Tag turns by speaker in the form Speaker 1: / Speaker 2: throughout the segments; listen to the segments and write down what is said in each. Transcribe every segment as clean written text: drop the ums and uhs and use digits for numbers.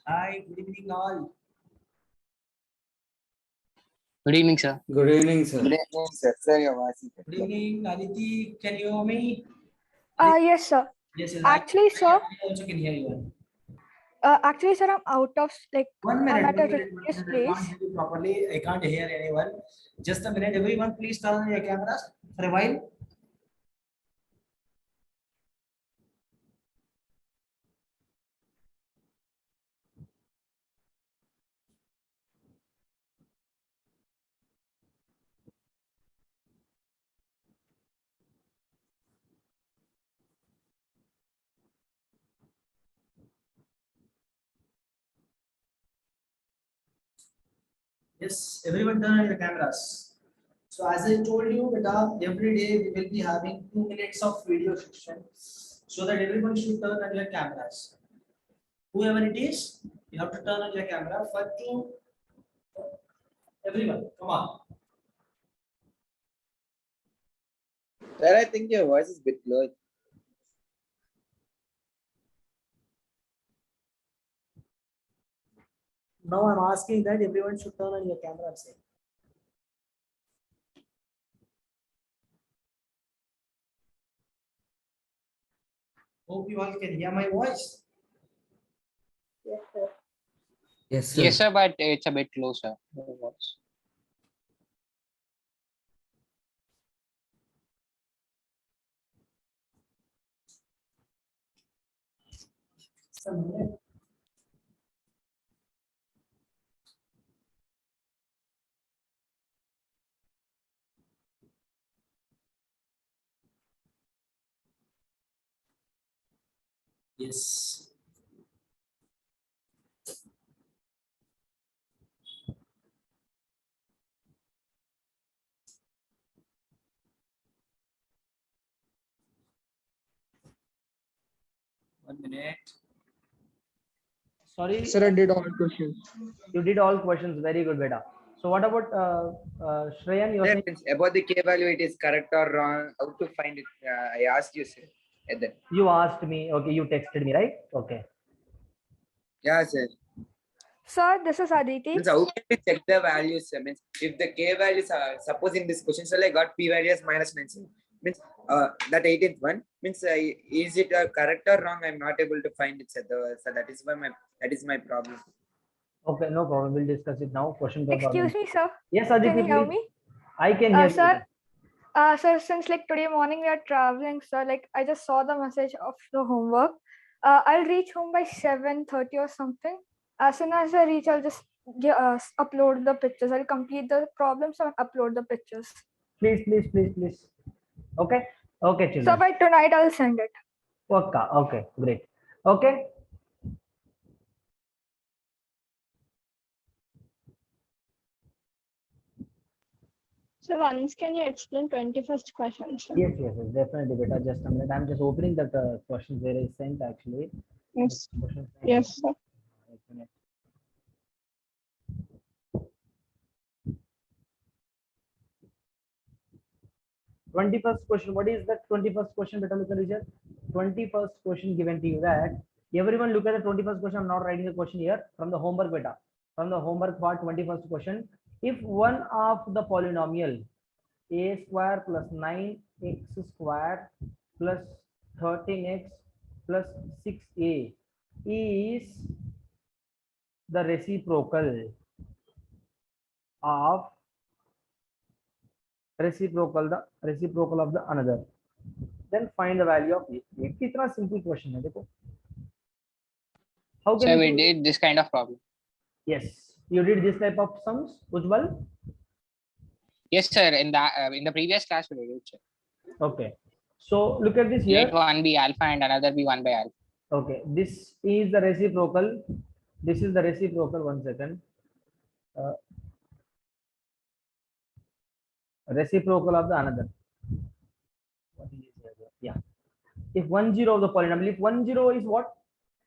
Speaker 1: Hi, good evening all.
Speaker 2: Good evening, sir.
Speaker 3: Good evening, sir.
Speaker 4: Good evening, sir. Sir, your voice is
Speaker 1: Good evening, Aditi. Can you hear me?
Speaker 5: Yes, sir.
Speaker 1: Yes, yes.
Speaker 5: Actually, sir.
Speaker 1: I also can hear you.
Speaker 5: Actually, sir, I'm out of
Speaker 1: One
Speaker 5: I'm
Speaker 1: minute,
Speaker 5: at a
Speaker 1: one minute.
Speaker 5: religious
Speaker 1: I
Speaker 5: place.
Speaker 1: can't hear you properly. I can't hear anyone. Just a minute. Everyone, please turn on your cameras for a while. Yes, everyone turn on your cameras. So as I told you, beta, every day we will be having 2 minutes of video section, so that everyone should turn on your cameras. Whoever it is, you have to turn on your camera for two. Everyone, come on.
Speaker 4: Sir, I think your voice is a bit low.
Speaker 1: Now I'm asking that everyone should turn on your camera. Say. Hope you all can hear my voice.
Speaker 3: Yes, sir.
Speaker 2: Yes, sir, but it's a bit low, sir.
Speaker 1: Yes. One minute.
Speaker 6: Sorry,
Speaker 7: Sir, I did all questions.
Speaker 6: you did all questions. Very good, beta. So what about Shreyan? You're saying
Speaker 4: About the K value, it is correct or wrong? How to find it? I asked you, sir. And then,
Speaker 6: you asked me. Okay, you texted me, right? Okay.
Speaker 4: yeah, sir.
Speaker 5: Sir, this is Aditi.
Speaker 4: Means how can we check the values? Sir? Means if the K values are suppose in this question, so I got P values minus 9. Means that 18th one means is it correct or wrong? I'm not able to find it, sir. So that is my problem.
Speaker 6: Okay, no problem. We'll discuss it now. Question paper.
Speaker 5: Excuse me, sir.
Speaker 6: Yes, Aditi,
Speaker 5: Can you hear
Speaker 6: please.
Speaker 5: me?
Speaker 6: I can hear
Speaker 5: Sir.
Speaker 6: you.
Speaker 5: Sir, since today morning we are traveling, sir, I just saw the message of the homework. I'll reach home by 7:30 or something. As soon as I reach, I'll just upload the pictures. I'll complete the problems and upload the pictures.
Speaker 6: Please. Okay. Okay, children.
Speaker 5: So by tonight, I'll send it.
Speaker 6: Okay, great. Okay.
Speaker 8: So once can you explain 21st question? Sir?
Speaker 6: Yes, definitely, beta. Just a minute. I'm just opening that question where I sent actually.
Speaker 8: Yes. Yes, sir.
Speaker 6: 21st question. What is that 21st question, beta? Look at it. 21st question given to you that everyone look at the 21st question. I'm not writing the question here from the homework, beta. From the homework part, 21st question. If one of the polynomial a square plus 9x square plus 13x plus 6a is the reciprocal of another, then find the value of a. It's simple question है देखो. How can
Speaker 2: So we did this kind of problem.
Speaker 6: Yes, you did this type of sums, Ujjwal?
Speaker 2: Yes, sir. In the previous class we did it, sir.
Speaker 6: Okay. So look at this here.
Speaker 2: Let one be alpha and another be 1 by alpha.
Speaker 6: Okay, this is the reciprocal. This is the reciprocal. 1 second. Reciprocal of the another. Yeah. If 1 0 of the polynomial, if 1 0 is what?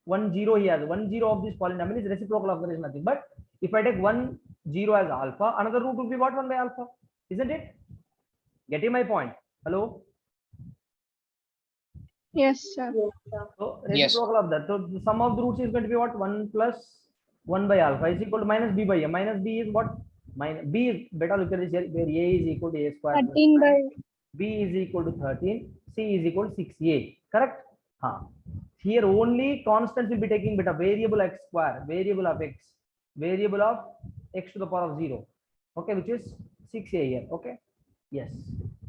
Speaker 6: 1 0 he has 1 0 of this polynomial is reciprocal of there is nothing. But if I take 1 0 as alpha, another root will be what? 1 by alpha, isn't it? Getting my point? Hello?
Speaker 8: Yes, sir.
Speaker 6: So reciprocal of that. So the sum of the roots is going to be what? 1 plus 1 by alpha is equal to minus b by a. Minus b is what? Minus b is better. Look at this here, where a is equal to a square plus
Speaker 8: 13 by
Speaker 6: 9. B is equal to 13. C is equal to 6a. Correct? Here only constants will be taking beta. Variable x square, variable of x, variable of x to the power of 0. Okay, which is 6a here. Okay. Yes.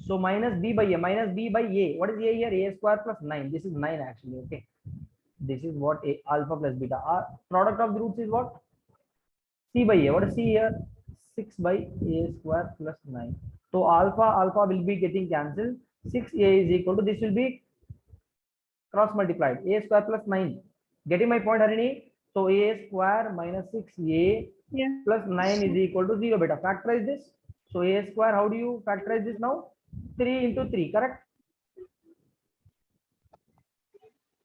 Speaker 6: So minus b by a. Minus b by a. What is a here? A square plus 9. This is 9 actually. Okay. This is what a alpha plus beta. Product of the roots is what? C by a. What is c here? 6 by a square plus 9. So alpha will be getting cancelled. 6a is equal to, this will be cross multiplied. A square plus 9. Getting my point, Harini? So a square minus 6a
Speaker 8: yeah.
Speaker 6: plus 9 is equal to 0 beta. Factorize this. So a square, how do you factorize this now? 3 into 3, correct?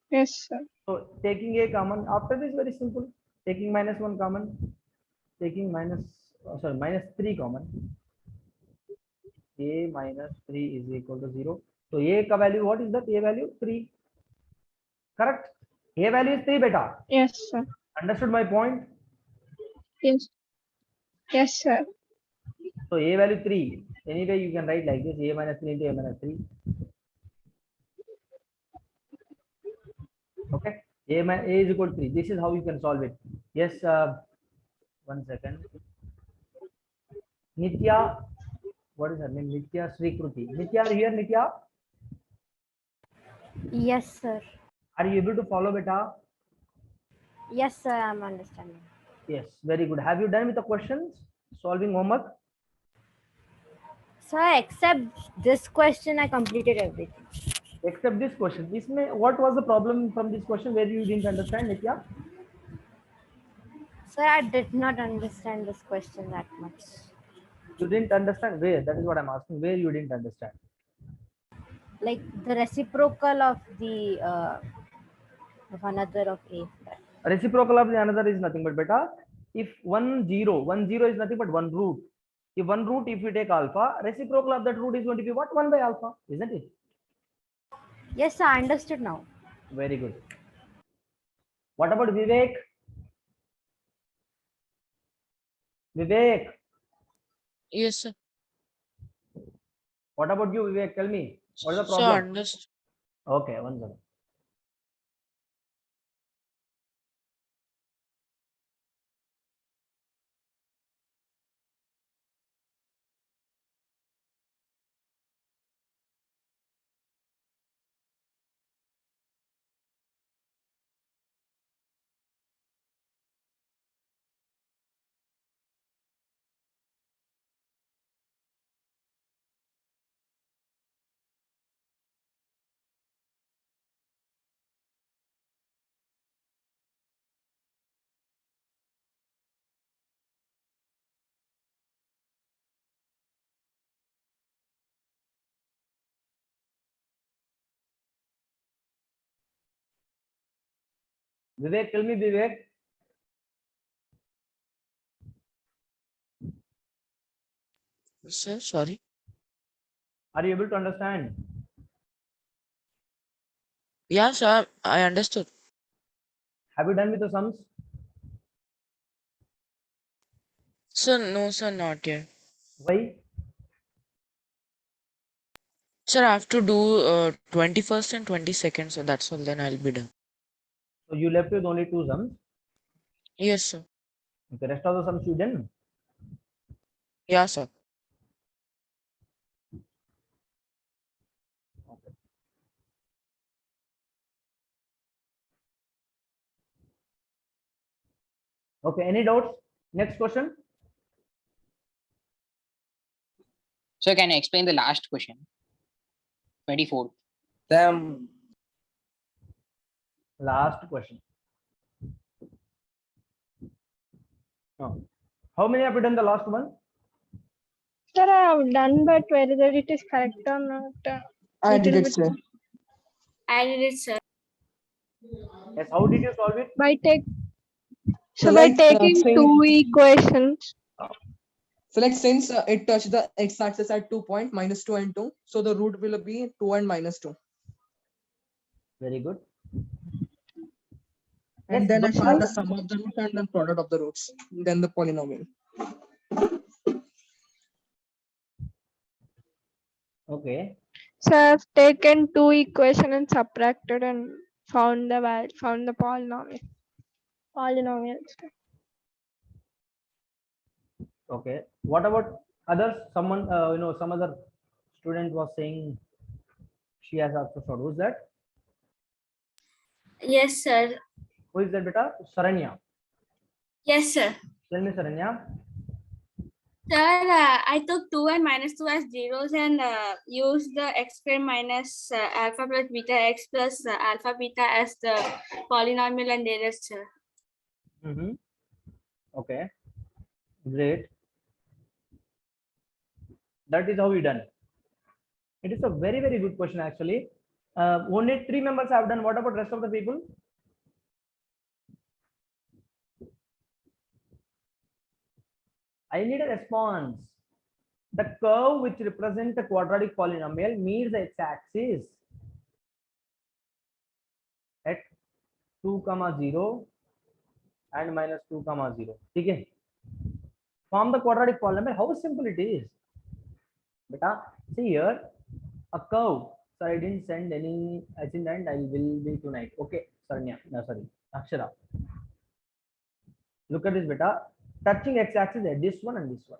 Speaker 8: Yes, sir.
Speaker 6: So taking a common, after this very simple. Taking minus 1 common. Taking minus 3 common. A minus 3 is equal to 0. So a ka value, what is that? A value 3. Correct? A value is 3 beta.
Speaker 8: Yes, sir.
Speaker 6: Understood my point?
Speaker 8: Yes. Yes, sir.
Speaker 6: So a value 3. Anyway, you can write like this: a minus 3 into a minus 3. Okay. A is equal to 3. This is how you can solve it. Yes. 1 second. Nitya. What is her name? Nitya Srikruti. Nitya, are you here, Nitya?
Speaker 7: Yes, sir.
Speaker 6: Are you able to follow beta?
Speaker 7: Yes, sir. I'm understanding.
Speaker 6: Yes. Very good. Have you done with the questions? Solving homework?
Speaker 7: Sir, except this question, I completed everything.
Speaker 6: Except this question. What was the problem from this question where you didn't understand, Nitya?
Speaker 7: Sir, I did not understand this question that much.
Speaker 6: You didn't understand where? That is what I'm asking. Where you didn't understand?
Speaker 7: Like the reciprocal of the of another of a.
Speaker 6: Reciprocal of the another is nothing but beta. If 1 0 is nothing but one root. If one root, if we take alpha, reciprocal of that root is going to be what? 1 by alpha, isn't it?
Speaker 7: Yes, sir. I understood now.
Speaker 6: Very good. What about Vivek? Vivek.
Speaker 9: Yes, sir.
Speaker 6: What about you, Vivek? Tell me. What is the
Speaker 9: So
Speaker 6: problem?
Speaker 9: understood.
Speaker 6: Okay, 1 second. Vivek, tell me, Vivek.
Speaker 9: Sir, sorry.
Speaker 6: Are you able to understand?
Speaker 9: Yeah, sir. I understood.
Speaker 6: Have you done with the sums?
Speaker 9: Sir, no, sir, not yet.
Speaker 6: Why?
Speaker 9: Sir, I have to do 21st and 22nd, so that's all. Then I'll be done.
Speaker 6: So you left with only 2 sums.
Speaker 9: Yes, sir.
Speaker 6: The rest of the sums you done.
Speaker 9: Yeah, sir. Okay. Any doubts? Next question.
Speaker 2: So can I explain the last question? 24.
Speaker 6: Last question. No. How many have you done the last one?
Speaker 8: Sir, I have done, but whether it is correct or not.
Speaker 10: I did
Speaker 8: little
Speaker 10: it,
Speaker 8: bit-
Speaker 10: sir.
Speaker 7: I did it, sir.
Speaker 6: Yes. How did you solve it?
Speaker 8: By take.
Speaker 10: So
Speaker 8: So by
Speaker 10: like,
Speaker 8: taking
Speaker 10: since-
Speaker 8: 2 equations.
Speaker 10: So like since it touched the x-axis at 2 point, -2 and 2, so the root will be 2 and -2.
Speaker 6: Very good.
Speaker 10: And
Speaker 6: Yes,
Speaker 10: then I
Speaker 6: but
Speaker 10: find the sum of the roots and then product of the roots. Then the polynomial.
Speaker 6: okay.
Speaker 8: So I've taken two equation and subtracted and found the polynomial. Polynomials.
Speaker 6: Okay. What about others? Someone, some other student was saying she has also solved. Who's that?
Speaker 7: Yes, sir.
Speaker 6: Who is that, beta? Saranya.
Speaker 7: Yes, sir.
Speaker 6: Tell me, Saranya.
Speaker 7: Sir, I took 2 and minus 2 as zeros and used the x square minus alpha plus beta x plus alpha beta as the polynomial and did it, sir.
Speaker 6: Mm-hmm. Okay. Great. That is how we done. It is a very, very good question actually. Only 3 members have done. What about rest of the people? I need a response. The curve which represents a quadratic polynomial meets the x-axis at 2, 0 and minus 2, 0. Okay. Form the quadratic polynomial. How simple it is. Beta, see here a curve. So I didn't send any assignment. I will be tonight. Okay, Saranya. No, sorry, Akshara. Look at this, beta. Touching x-axis at this one and this one.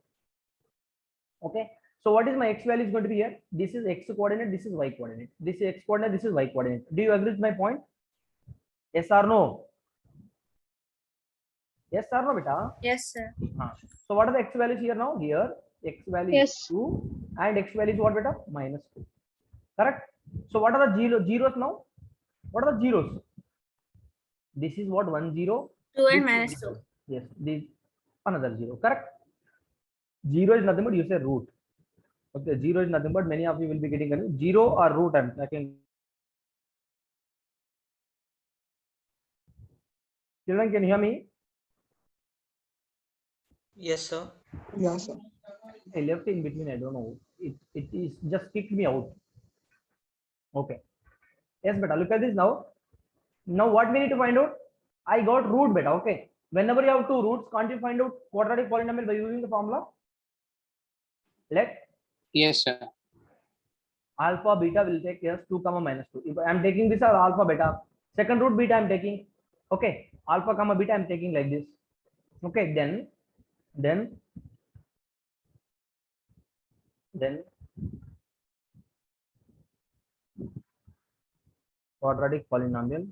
Speaker 6: Okay. So what is my x value is going to be here? This is x coordinate. This is y coordinate. This is x coordinate. This is y coordinate. Do you agree with my point? Yes or no? Yes or no, beta?
Speaker 7: Yes, sir.
Speaker 6: So what are the x values here now? Here x value is 2 and x value is what, beta? Minus 2. Correct. So what are the zeros now? What are the zeros? This is what 1 0.
Speaker 7: 2 and minus 2.
Speaker 6: Yes, this another 0. Correct. 0 is nothing but you say root. Okay, 0 is nothing but many of you will be getting 0 or root. I can. Children, can you hear me?
Speaker 11: Yes, sir.
Speaker 10: Yeah, sir.
Speaker 6: I left in between. I don't know. It is just kicked me out. Okay. Yes, beta. Look at this now. Now what we need to find out? I got root, beta. Okay. Whenever you have two roots, can't you find out quadratic polynomial by using the formula? Let
Speaker 2: Yes, sir.
Speaker 6: alpha beta will take yes 2 comma minus 2. If I am taking this as alpha beta, second root beta I am taking. Okay. Alpha comma beta I am taking like this. Okay. Then quadratic polynomial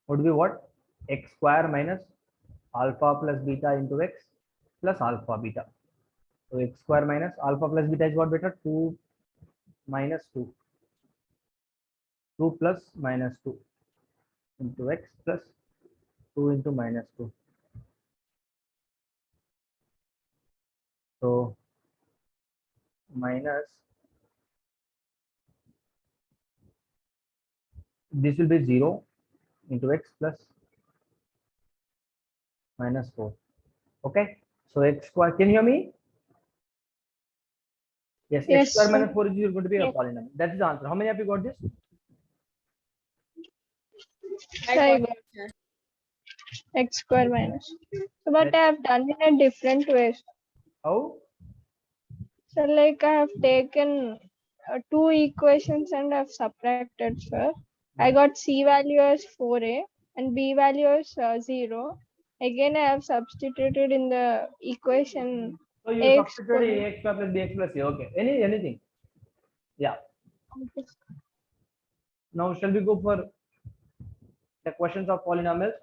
Speaker 6: would be what? X square minus alpha plus beta into x plus alpha beta. So x square minus alpha plus beta is what, beta? 2 minus 2. 2 plus minus 2 into x plus 2 into minus 2. So minus this will be 0 into x plus minus 4. Okay. So x square, can you hear me? Yes, x square minus 4 is going to be a polynomial. That is the answer. How many of you got this?
Speaker 8: I got x square minus. So, but I have done in a different way.
Speaker 6: How?
Speaker 8: So like I have taken two equations and I've subtracted, sir. I got C value as 4a and B value as 0. Again, I have substituted in the equation.
Speaker 6: So you substituted ax plus bx plus a. Okay. Anything? Yeah. Now shall we go for the questions of polynomials?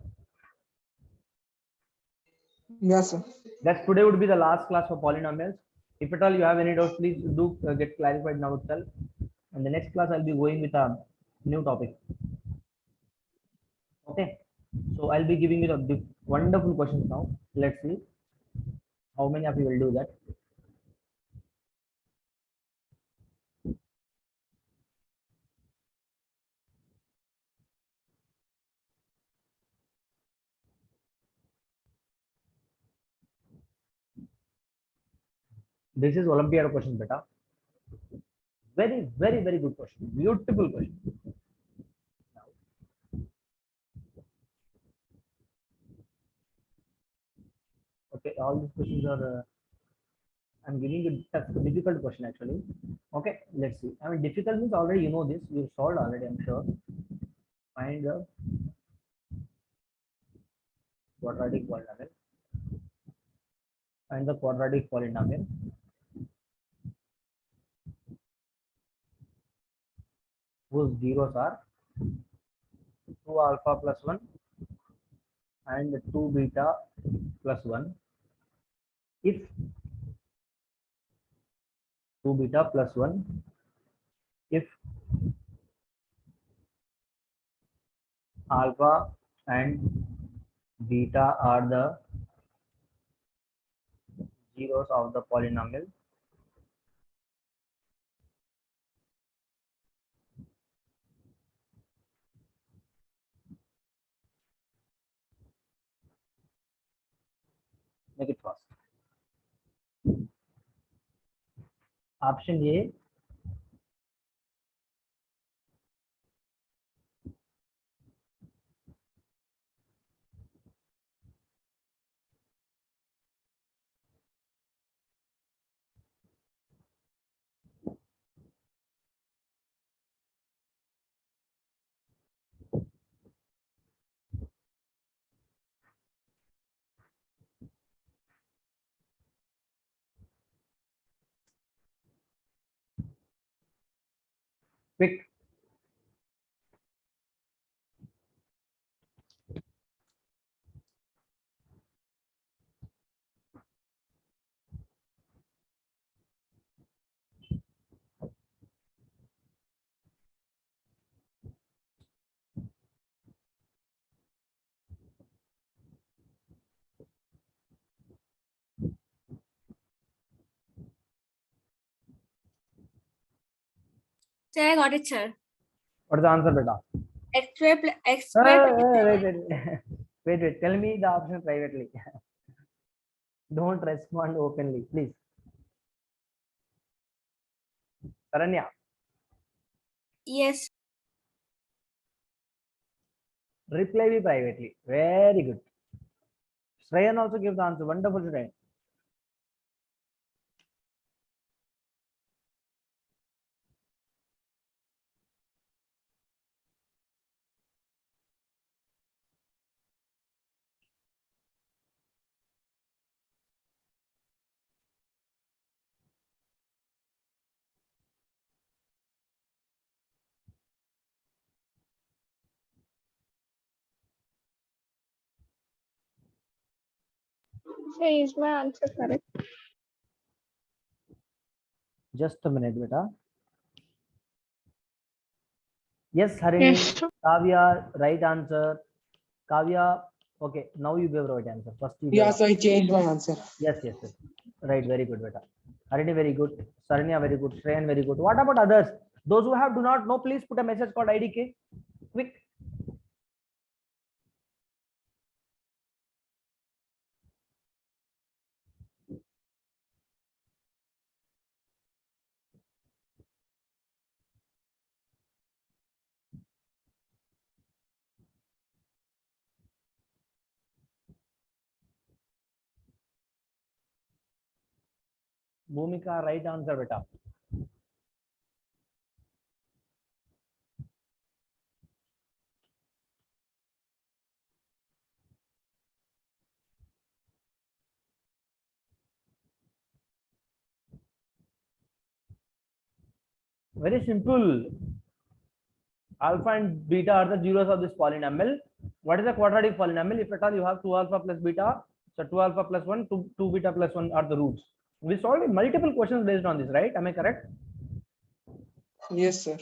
Speaker 10: Yes, sir.
Speaker 6: That today would be the last class for polynomials. If at all you have any doubts, please do get clarified now itself. And the next class I'll be going with a new topic. Okay. So I'll be giving you the wonderful questions now. Let's see how many of you will do that. This is Olympiad question, beta. Very, very, very good question. Beautiful question. all these questions are. I'm giving you difficult question actually. Okay, let's see. I mean, difficult means already you know this. You solved already, I'm sure. Find the quadratic polynomial. Find the quadratic polynomial whose zeros are 2 alpha plus 1 and 2 beta plus 1 if 2 beta plus 1 if alpha and beta are the zeros of the polynomial make it fast. Option A, quick.
Speaker 7: Sir, I got it, sir.
Speaker 6: What is the answer, beta?
Speaker 7: X square plus X square.
Speaker 6: Wait. Tell me the option privately. Don't respond openly, please. Saranya,
Speaker 7: Yes.
Speaker 6: reply me privately. Very good. Shreyan also give the answer. Wonderful, Shreyan.
Speaker 8: So is my answer correct?
Speaker 6: Just a minute, beta. Yes, Harini.
Speaker 8: Yes.
Speaker 6: Kavya, right answer. Kavya, okay. Now you gave right answer. First you gave.
Speaker 10: Yes, I changed my answer.
Speaker 6: Yes. Right, very good, beta. Harini, very good. Saranya, very good. Shreyan, very good. What about others? Those who do not know, please put a message called IDK. Quick. Bhumika, right answer, beta. Very simple. Alpha and beta are the zeros of this polynomial. What is a quadratic polynomial? If at all you have 2 alpha plus beta, so 2 alpha plus 1, 2 beta plus 1 are the roots. We solved multiple questions based on this, right? Am I correct?
Speaker 10: Yes, sir.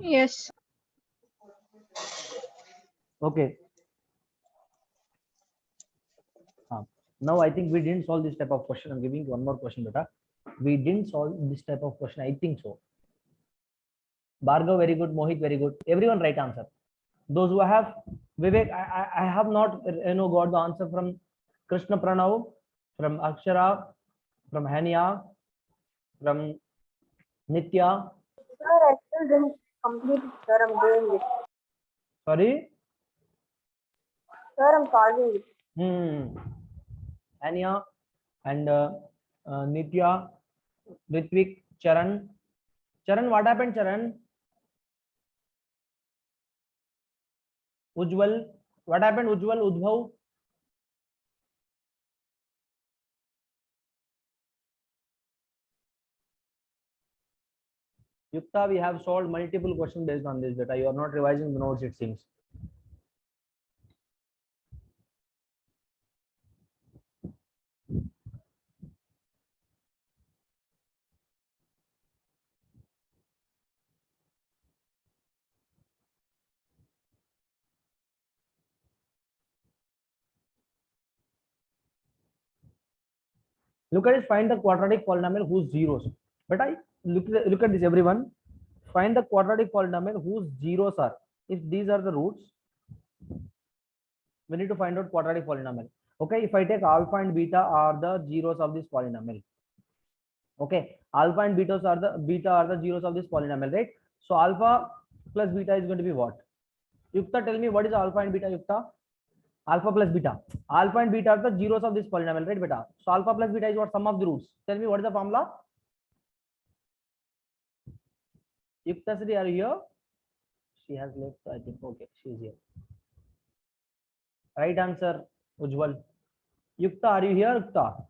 Speaker 8: Yes.
Speaker 6: Okay. Now I think we didn't solve this type of question. I'm giving you one more question, beta. We didn't solve this type of question. I think so. Bhargav, very good. Mohit, very good. Everyone right answer. Those who have Vivek, I have not got the answer from Krishna Pranav, from Akshara, from Hania, from Nitya.
Speaker 3: Sir, I still didn't complete it, sir. I'm doing it.
Speaker 6: Sorry.
Speaker 3: Sir, I'm solving it.
Speaker 6: Hania, and Nitya, Ritvik, Charan. Charan, what happened, Charan? Ujjwal, what happened, Ujjwal, Udbhav? Yukta, we have solved multiple questions based on this data. You are not revising the notes, it seems. Look at it, find the quadratic polynomial whose zeros. But I look at this, everyone. Find the quadratic polynomial whose zeros are. If these are the roots, we need to find out quadratic polynomial. Okay, if I take alpha and beta are the zeros of this polynomial. Okay, alpha and beta are the zeros of this polynomial, right? So alpha plus beta is going to be what? Yukta, tell me what is alpha and beta, Yukta? Alpha plus beta. Alpha and beta are the zeros of this polynomial, right, beta? So alpha plus beta is what? Sum of the roots. Tell me what is the formula? Yukta Sri, are you here? She has left, I think. Okay, she is here. Right answer, Ujjwal. Yukta, are you here, Yukta?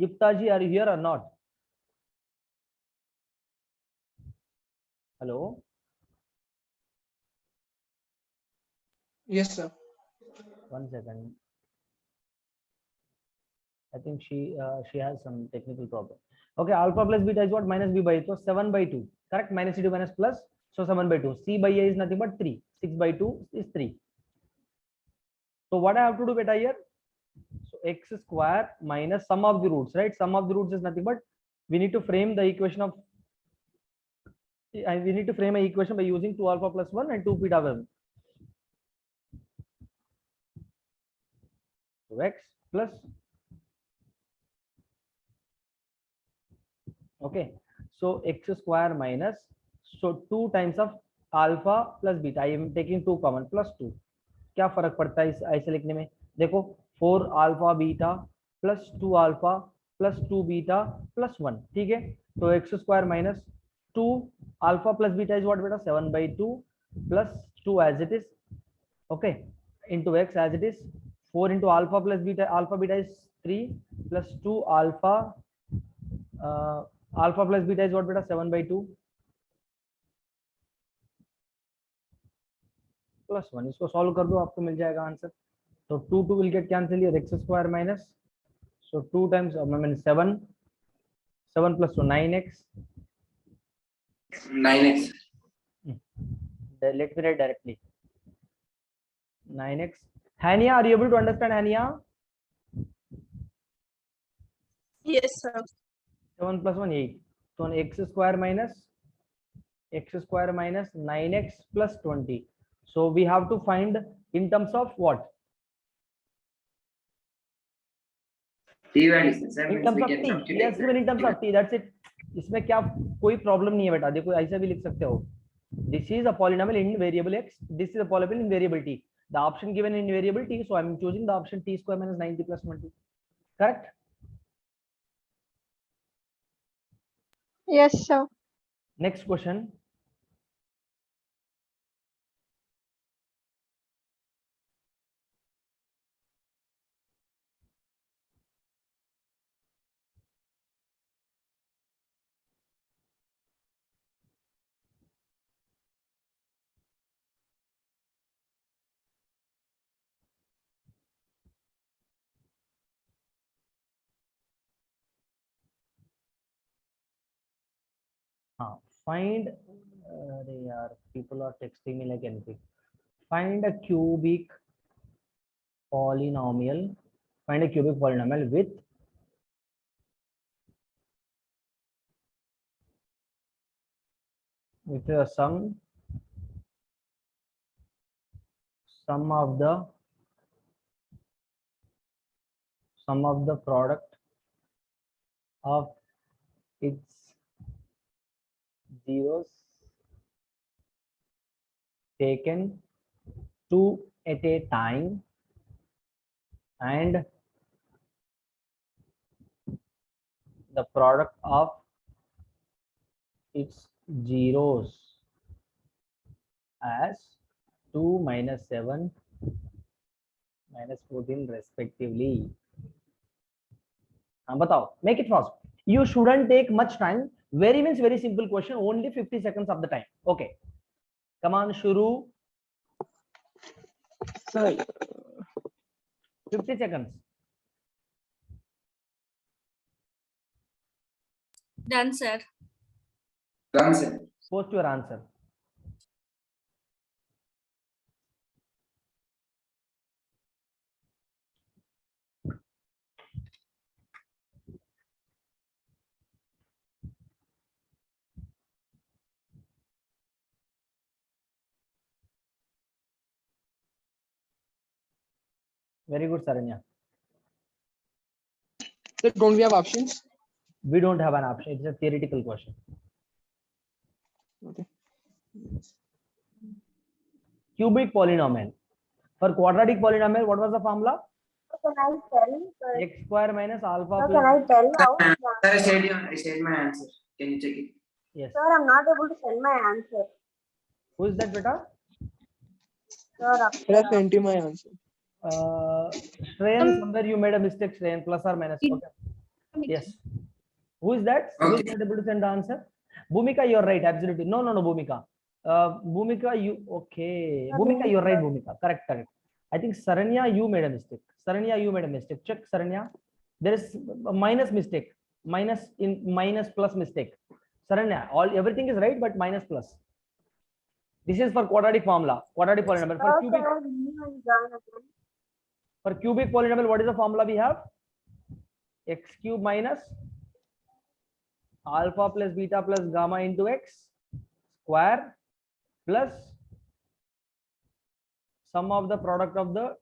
Speaker 6: Yukta ji, are you here or not? Hello?
Speaker 10: Yes, sir.
Speaker 6: 1 second. I think she has some technical problem. Okay, alpha plus beta is what? Minus b by 2. So 7 by 2. Correct? Minus c2 minus plus. So 7 by 2. C by a is nothing but 3. 6 by 2 is 3. So what I have to do beta here? So x square minus sum of the roots, right? Sum of the roots is nothing but we need to frame the equation of we need to frame an equation by using 2 alpha plus 1 and 2 beta 1. So x plus, okay, so x square minus, so 2 times of alpha plus beta, I am taking 2 common, plus 2. क्या फर्क पड़ता है इस ऐसे लिखने में? देखो 4 alpha beta plus 2 alpha plus 2 beta plus 1, ठीक है? तो x square minus 2 alpha plus beta is what बेटा? 7 by 2 plus 2 as it is, okay, into x as it is. 4 into alpha plus beta, alpha beta is 3 plus 2 alpha alpha plus beta is what beta? 7 by 2 plus 1. इसको solve कर दो, आपको मिल जाएगा answer. तो 2 will get cancel here, x square minus, so 2 times I mean 7 plus 2 9x. Let me write directly 9x. Hania, are you able to understand, Hania?
Speaker 3: Yes, sir.
Speaker 6: 7 plus 1 8. So x square minus 9x plus 20. So we have to find in terms of what?
Speaker 4: T values, sir,
Speaker 6: In
Speaker 4: means
Speaker 6: terms
Speaker 4: we
Speaker 6: of
Speaker 4: can
Speaker 6: t.
Speaker 4: substitute
Speaker 6: Yes, even in terms of t. That's it. इसमें क्या कोई problem नहीं है बेटा. देखो ऐसा भी लिख सकते हो. This is a polynomial in variable x. This is a polynomial in variable t. The option given in variable t, so I am choosing the option t square minus 90 plus 20. Correct?
Speaker 8: Yes, sir.
Speaker 6: Next question. Find people are texting me like anything. Find a cubic polynomial. Find a cubic polynomial with a sum of the product of its zeros taken 2 at a time and the product of its zeros as 2 minus 7 minus 14 respectively. Batao, make it fast. You shouldn't take much time. Very means very simple question. Only 50 seconds of the time. Okay. Come on, Shuru.
Speaker 10: Sir,
Speaker 6: 50 seconds.
Speaker 7: Done, sir.
Speaker 4: Done, sir.
Speaker 6: Post your answer. Very good, Saranya.
Speaker 10: sir, don't we have options?
Speaker 6: We don't have an option. It's a theoretical question.
Speaker 10: Okay.
Speaker 6: Cubic polynomial. For quadratic polynomial, what was the formula?
Speaker 3: Can I tell?
Speaker 6: X square minus alpha
Speaker 3: Sir,
Speaker 6: plus.
Speaker 3: can I tell now?
Speaker 4: Sir, I said my answer. Can you check it?
Speaker 6: Yes.
Speaker 3: Sir, I'm not able to send my answer.
Speaker 6: Who is that, beta?
Speaker 3: Sir,
Speaker 10: Sir, I sent you my answer.
Speaker 6: Shreyan, somewhere you made a mistake, Shreyan, plus or minus. Okay. Yes. Who is that? Who is
Speaker 4: Okay.
Speaker 6: not able to send the answer? Bhumika, you're right. Absolutely. No, Bhumika. Bhumika, you okay. Bhumika, you're right, Bhumika. Correct. I think Saranya, you made a mistake. Saranya, you made a mistake. Check, Saranya. There is a minus mistake. Minus plus mistake. Saranya, everything is right, but minus plus. This is for quadratic formula. Quadratic polynomial. For cubic polynomial, what is the formula we have? X cube minus alpha plus beta plus gamma into x square plus sum of the product of the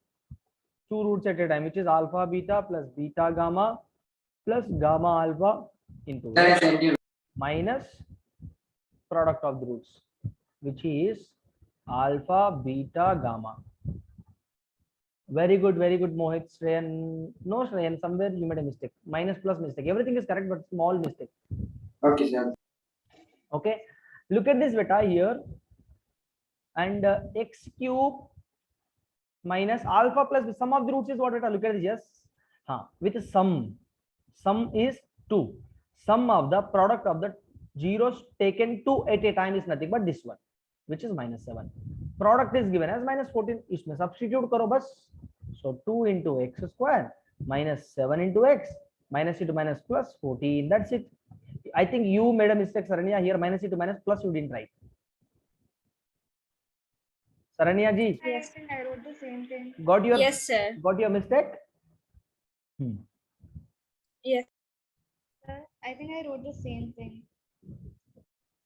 Speaker 6: two roots at a time, which is alpha beta plus beta gamma plus gamma alpha into
Speaker 4: Sir, I
Speaker 6: x
Speaker 4: sent you.
Speaker 6: minus product of the roots, which is alpha beta gamma. Very good, Mohit. Shreyan. No, Shreyan, somewhere you made a mistake. Minus plus mistake. Everything is correct, but small mistake.
Speaker 4: Okay, sir.
Speaker 6: Okay. Look at this beta here. And x cube minus alpha plus the sum of the roots is what beta? Look at this. Yes. With sum. Sum is 2. Sum of the product of the zeros taken 2 at a time is nothing but this one, which is minus 7. Product is given as minus 14. इसमें substitute करो बस. So 2 into x square minus 7 into x minus into minus plus 14. That's it. I think you made a mistake, Saranya. Here minus into minus plus you didn't write. Saranya ji.
Speaker 5: Yes, I wrote the same thing.
Speaker 6: Got your
Speaker 7: Yes, sir.
Speaker 6: Got your mistake?
Speaker 7: Yes.
Speaker 5: Sir, I think I wrote the same thing.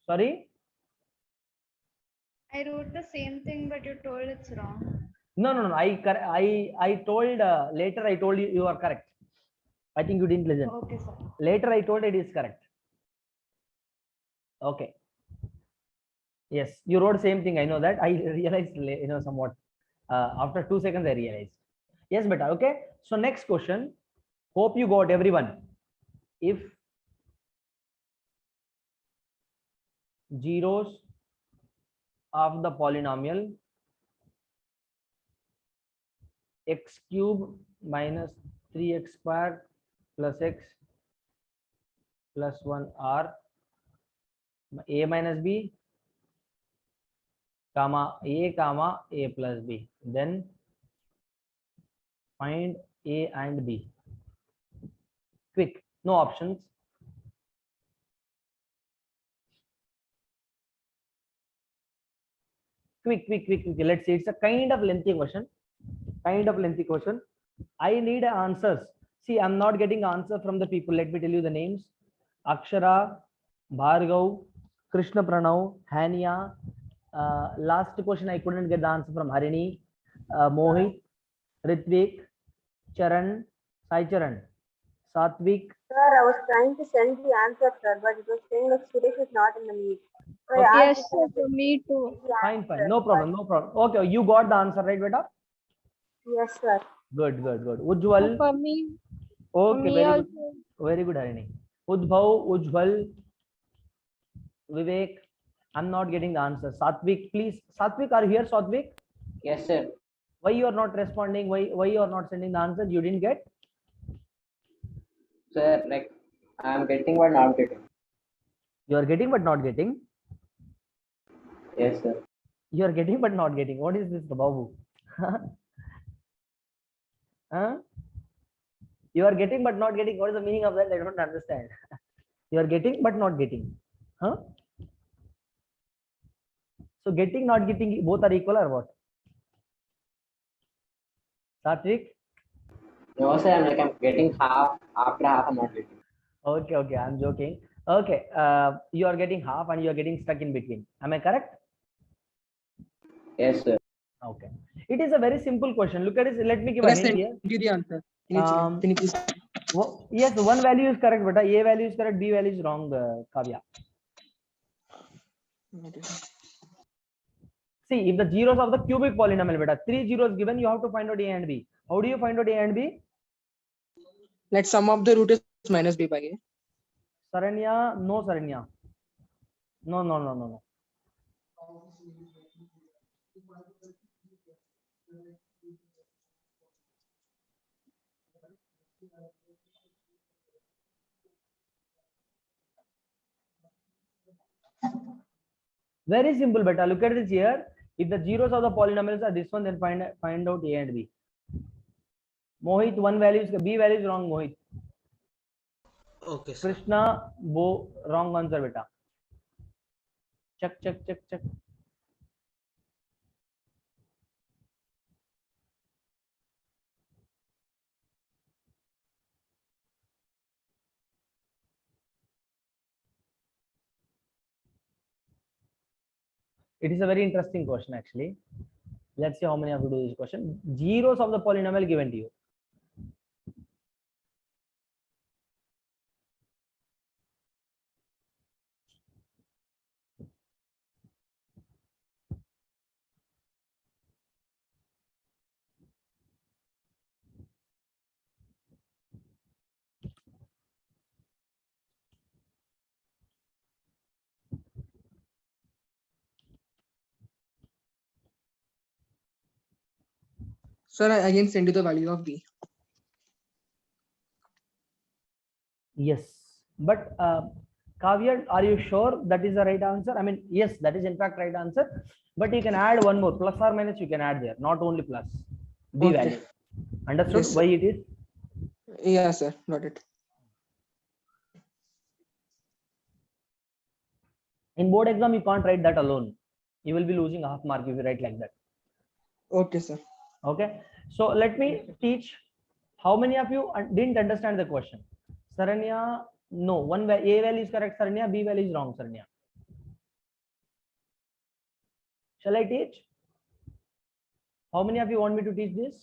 Speaker 6: Sorry?
Speaker 5: I wrote the same thing, but you told it's wrong.
Speaker 6: No. I told later. I told you are correct. I think you didn't listen.
Speaker 5: Okay, sir.
Speaker 6: Later I told it is correct. Okay. Yes, you wrote same thing. I know that. I realized, somewhat after 2 seconds I realized. Yes, beta. Okay. So next question. Hope you got everyone. If zeros of the polynomial x cube minus 3x squared plus x plus 1 are a minus b comma a plus b, then find a and b. Quick, no options. Quick. Let's see. It's a kind of lengthy question. I need answers. See, I'm not getting answer from the people. Let me tell you the names. Akshara, Bhargav, Krishna Pranav, Hania. Last question I couldn't get the answer from Harini, Mohit, Ritvik, Charan, Sai Charan, Satvik.
Speaker 3: Sir, I was trying to send the answer, sir, but it was saying that Suresh is not in the meet. So I
Speaker 6: Okay.
Speaker 3: asked
Speaker 8: Yes,
Speaker 3: if
Speaker 8: sir, me too.
Speaker 3: the
Speaker 6: Fine.
Speaker 3: answer,
Speaker 6: No problem. Okay, you got the answer, right, beta?
Speaker 3: Yes, sir.
Speaker 6: Good. Ujjwal.
Speaker 8: For me,
Speaker 6: Okay,
Speaker 8: me
Speaker 6: very
Speaker 8: also.
Speaker 6: good. Very good, Harini. Udbhav, Ujjwal, Vivek. I'm not getting the answer. Satvik, please. Satvik, are you here, Satvik?
Speaker 11: Yes, sir.
Speaker 6: Why you are not responding? Why you are not sending the answer? You didn't get?
Speaker 11: Sir, like I'm getting but not getting.
Speaker 6: You are getting but not getting.
Speaker 11: Yes, sir.
Speaker 6: You are getting but not getting. What is this, Babu? Huh? You are getting but not getting. What is the meaning of that? I don't understand. You are getting but not getting. Huh? So getting, not getting, both are equal or what? Satvik?
Speaker 11: No, sir. I'm getting half. After half, I'm not getting.
Speaker 6: Okay, okay. I'm joking. Okay. You are getting half and you are getting stuck in between. Am I correct?
Speaker 11: Yes, sir.
Speaker 6: Okay. It is a very simple question. Look at it. Let me give
Speaker 10: Sir,
Speaker 6: a
Speaker 10: I
Speaker 6: hint
Speaker 10: sent
Speaker 6: here.
Speaker 10: you the answer initially. Can you please?
Speaker 6: Yes, one value is correct, but A value is correct, B value is wrong, Kavya. See, if the zeros of the cubic polynomial, beta, 3 zeros given, you have to find out A and B. How do you find out A and B?
Speaker 10: Let sum of the root is minus b by a.
Speaker 6: Saranya, no Saranya. No, no, no, no, no. Very simple, beta. Look at this here. If the zeros of the polynomials are this one, then find out A and B. Mohit, one value is B value is wrong, Mohit.
Speaker 1: Okay, sir.
Speaker 6: Krishna, wrong answer, beta. Check, check, check, check. It is a very interesting question, actually. Let's see how many of you do this question. Zeros of the polynomial given to you.
Speaker 10: Sir, I again send you the value of b.
Speaker 6: Yes, but Kavya, are you sure that is the right answer? I mean, yes, that is in fact right answer. But you can add one more, plus or minus. You can add there, not only plus. B
Speaker 10: Okay.
Speaker 6: value. Understood?
Speaker 10: Yes,
Speaker 6: Why it is?
Speaker 10: Yeah, sir. Got it.
Speaker 6: In board exam, you can't write that alone. You will be losing half mark if you write like that.
Speaker 10: Okay, sir.
Speaker 6: Okay. So let me teach. How many of you didn't understand the question? Saranya, no. One A value is correct, Saranya. B value is wrong, Saranya. Shall I teach? How many of you want me to teach this?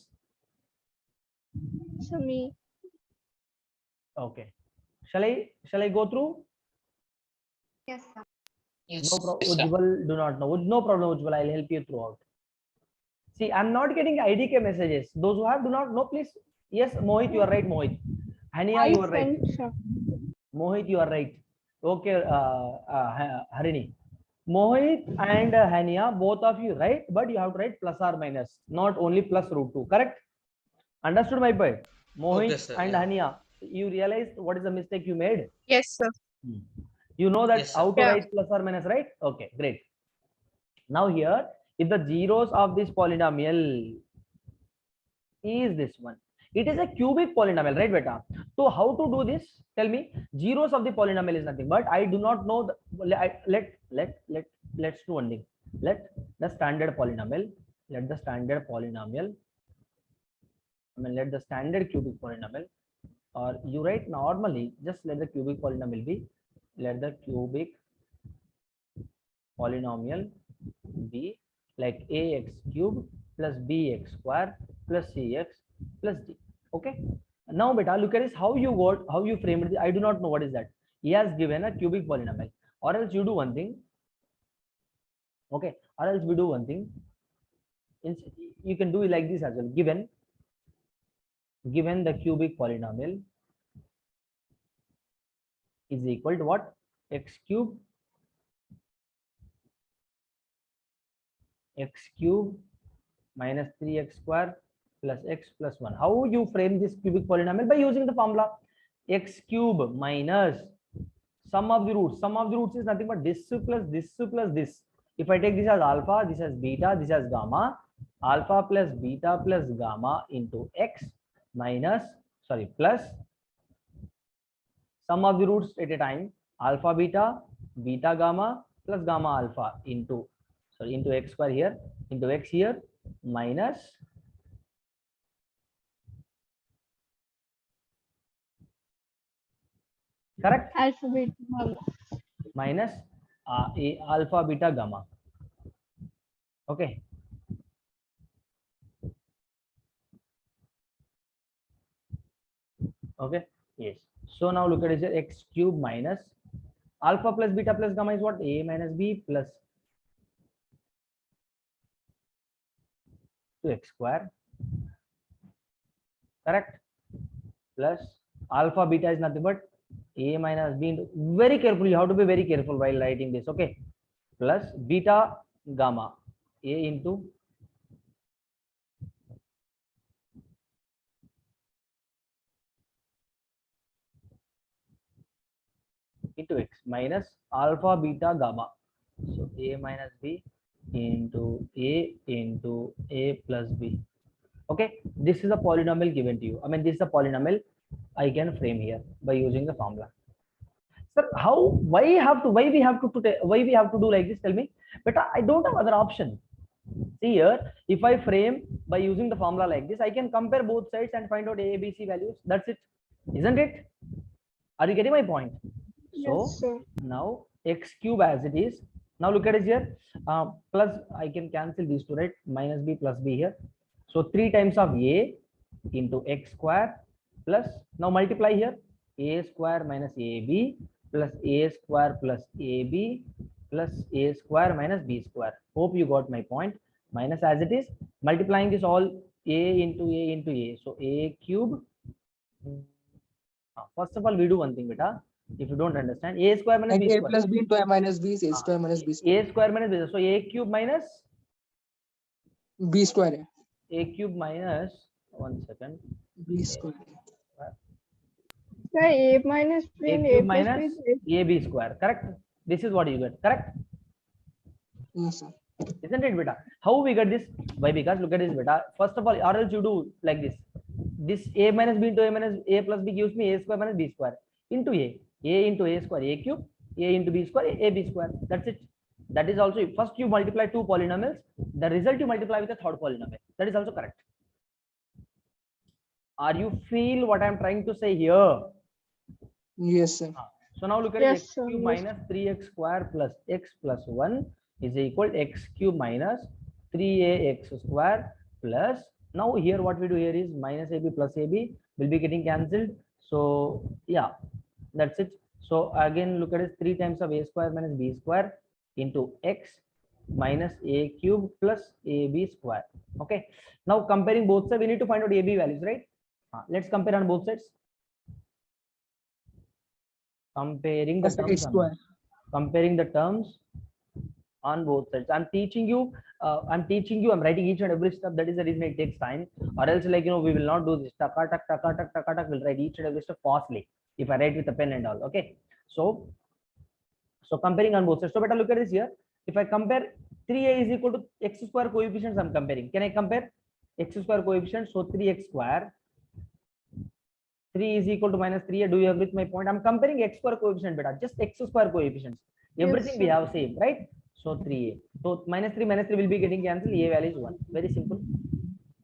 Speaker 8: So me.
Speaker 6: Okay. Shall I go through?
Speaker 8: Yes, sir.
Speaker 2: Yes,
Speaker 6: No problem.
Speaker 2: sir.
Speaker 6: Ujjwal do not know. No problem, Ujjwal. I'll help you throughout. See, I'm not getting IDK messages. Those who have do not know, please. Yes, Mohit, you are right, Mohit. Hania, you are right. Mohit, you are right. Okay, Harini. Mohit and Hania, both of you right, but you have to write plus or minus, not only plus root 2. Correct? Understood my point? Mohit
Speaker 1: Okay, sir,
Speaker 6: and
Speaker 1: yeah.
Speaker 6: Hania, you realized what is the mistake you made?
Speaker 8: Yes, sir.
Speaker 6: You know that
Speaker 1: Yes, sir.
Speaker 6: how to
Speaker 8: Yeah.
Speaker 6: write plus or minus, right? Okay, great. Now here, if the zeros of this polynomial is this one, it is a cubic polynomial, right, beta? So how to do this? Tell me. Zeros of the polynomial is nothing, but I do not know the. Let's do one thing. Let the standard polynomial. Let the standard polynomial. I mean, let the standard cubic polynomial, or you write normally. Just let the cubic polynomial be. Let the cubic polynomial be like ax cubed plus bx square plus cx plus d. Okay. Now, beta, look at this. How you framed it. I do not know what is that. He has given a cubic polynomial, or else you do one thing. Okay. Or else we do one thing. You can do it like this as well. Given the cubic polynomial. is equal to what? X cube minus 3x square plus x plus 1. How you frame this cubic polynomial? By using the formula x cube minus sum of the roots. Sum of the roots is nothing but this plus this plus this. If I take this as alpha, this as beta, this as gamma, alpha plus beta plus gamma into x minus, sorry, plus sum of the roots at a time, alpha beta, beta gamma plus gamma alpha into, sorry, into x square here, into x here, minus correct,
Speaker 8: Alpha beta.
Speaker 6: minus a alpha beta gamma. Okay, okay, yes. So now look at it, x cube minus alpha plus beta plus gamma is what? A minus b plus 2x square, correct, plus alpha beta is nothing but a minus b into, very carefully, you have to be very careful while writing this, okay, plus beta gamma, a into x minus alpha beta gamma. So a minus b into a plus b. Okay, this is a polynomial given to you. I mean, this is a polynomial I can frame here by using the formula. Sir, how? Why we have to do like this? Tell me. But I don't have other option. See here, if I frame by using the formula like this, I can compare both sides and find out A, B, C values. That's it, isn't it? Are you getting my point? So
Speaker 8: Yes, sir.
Speaker 6: now x cube as it is. Now look at it here. Plus I can cancel these two, right? Minus b plus b here. So 3 times of a into x square plus, now multiply here, a square minus ab plus a square plus ab plus a square minus b square. Hope you got my point. Minus as it is, multiplying this all a into a into a. So a cube. First of all, we do one thing, beta. If you don't understand, a square minus
Speaker 10: And
Speaker 6: b
Speaker 10: a
Speaker 6: square.
Speaker 10: plus b into a minus b is a square minus b square.
Speaker 6: A square minus b. So a cube minus
Speaker 10: B square.
Speaker 6: a cube minus, 1 second.
Speaker 10: B square.
Speaker 8: Sir, a minus b
Speaker 6: A
Speaker 8: and
Speaker 6: cube
Speaker 8: a plus
Speaker 6: minus
Speaker 8: b is
Speaker 6: ab square. Correct. This is what you get. Correct.
Speaker 10: Yes, sir.
Speaker 6: Isn't it, beta? How we get this? Why? Because look at this, beta. First of all, or else you do like this. This a minus b into a minus a plus b gives me a square minus b square into a into a square, a cube, a into b square, a b square. That's it. That is also, first you multiply 2 polynomials, the result you multiply with a third polynomial. That is also correct. Are you feel what I am trying to say here?
Speaker 10: Yes, sir.
Speaker 6: So now look at
Speaker 8: Yes,
Speaker 6: x
Speaker 8: sir.
Speaker 6: cube
Speaker 8: Yes.
Speaker 6: minus 3x square plus x plus 1 is equal to x cube minus 3ax square plus, now here what we do here is minus ab plus ab will be getting cancelled. So yeah, that's it. So again look at it, 3 times of a square minus b square into x minus a cube plus ab square. Okay, now comparing both sides, we need to find out ab values, right? Let's compare on both sides. Comparing the
Speaker 10: That's
Speaker 6: terms
Speaker 10: x square.
Speaker 6: comparing the terms on both sides. I'm teaching you, I'm writing each and every step. That is the reason it takes time, or else, like, we will not do this. Taka tak taka tak taka tak. We'll write each and every step fastly if I write with a pen and all. Okay, so comparing on both sides. So better look at this here. If I compare 3a is equal to x square coefficients, I'm comparing. Can I compare x square coefficients? So 3x square, 3 is equal to minus 3. Do you agree with my point? I'm comparing x square coefficient, beta, just x square coefficients. Everything we have same, right? So 3a. So minus 3 will be getting cancelled. A value is 1. Very simple.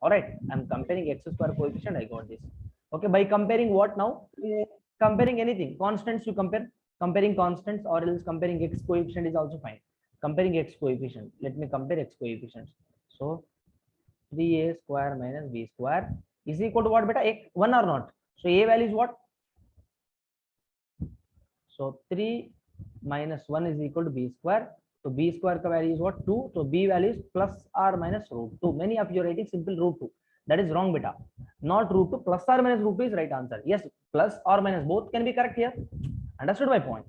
Speaker 6: All right. I'm comparing x square coefficient. I got this. Okay. By comparing what now? Comparing anything. Constants you compare. Comparing constants, or else comparing x coefficient is also fine. Comparing x coefficient. Let me compare x coefficients. So 3a square minus b square is equal to what, beta? X 1 or not? So a value is what? So 3 minus 1 is equal to b square. So b square value is what? 2. So b value is plus or minus root 2. Many of you are writing simple root 2. That is wrong, beta. Not root 2. Plus or minus root 2 is right answer. Yes, plus or minus both can be correct here. Understood my point?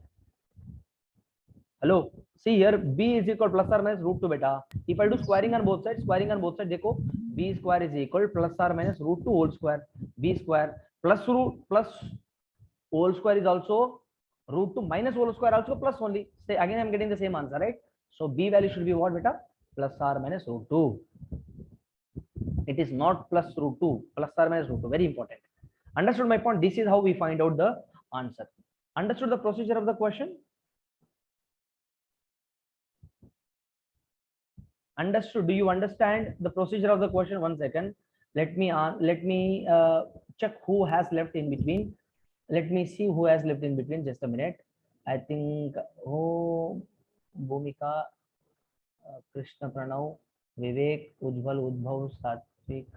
Speaker 6: Hello. See here, b is equal plus or minus root 2 beta. If I do squaring on both sides, देखो b square is equal plus or minus root 2 whole square. b square plus root plus whole square is also root 2 minus whole square also plus only. Say again, I'm getting the same answer, right? So b value should be what beta? Plus or minus root 2. It is not plus root 2, plus or minus root 2. Very important. Understood my point? This is how we find out the answer. Understood the procedure of the question? Understood? Do you understand the procedure of the question? 1 second. Let me check who has left in between. Let me see who has left in between. Just a minute. I think Bhumika, Krishna Pranav, Vivek, Ujjwal, Udbhav, Satvik.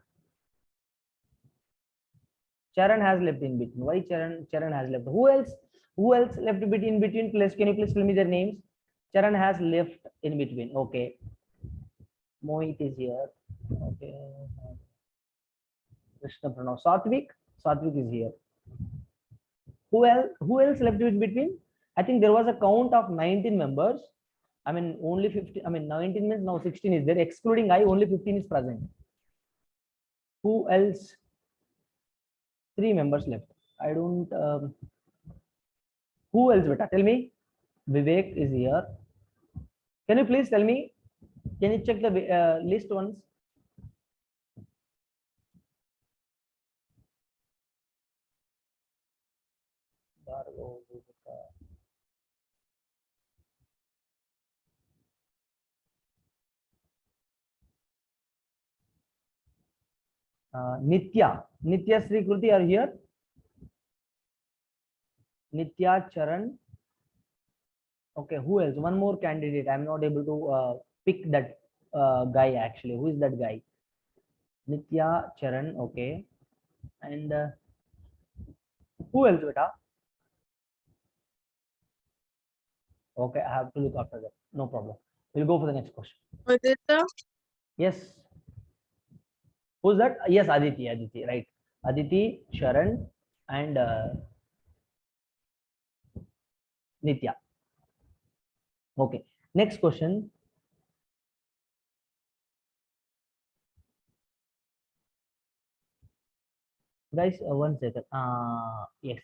Speaker 6: Charan has left in between. Why Charan has left? Who else left in between? Please, can you please tell me their names? Charan has left in between. Okay. Mohit is here. Okay. Krishna Pranav. Satvik is here. Who else left in between? I think there was a count of 19 members. I mean, only 15. I mean, 19 means now 16 is there. Excluding I, only 15 is present. Who else? 3 members left. I don't. Who else, beta? Tell me. Vivek is here. Can you please tell me? Can you check the list once? Nitya Sri Kruti are here. Nitya, Charan. Okay, who else? One more candidate. I'm not able to pick that guy actually. Who is that guy? Nitya, Charan. Okay, and who else, beta? Okay, I have to look after that. No problem. We'll go for the next question. Yes. Who's that? Yes, Aditi, right? Aditi, Sharan, and Nitya. Okay. Next question. Guys, 1 second. Yes.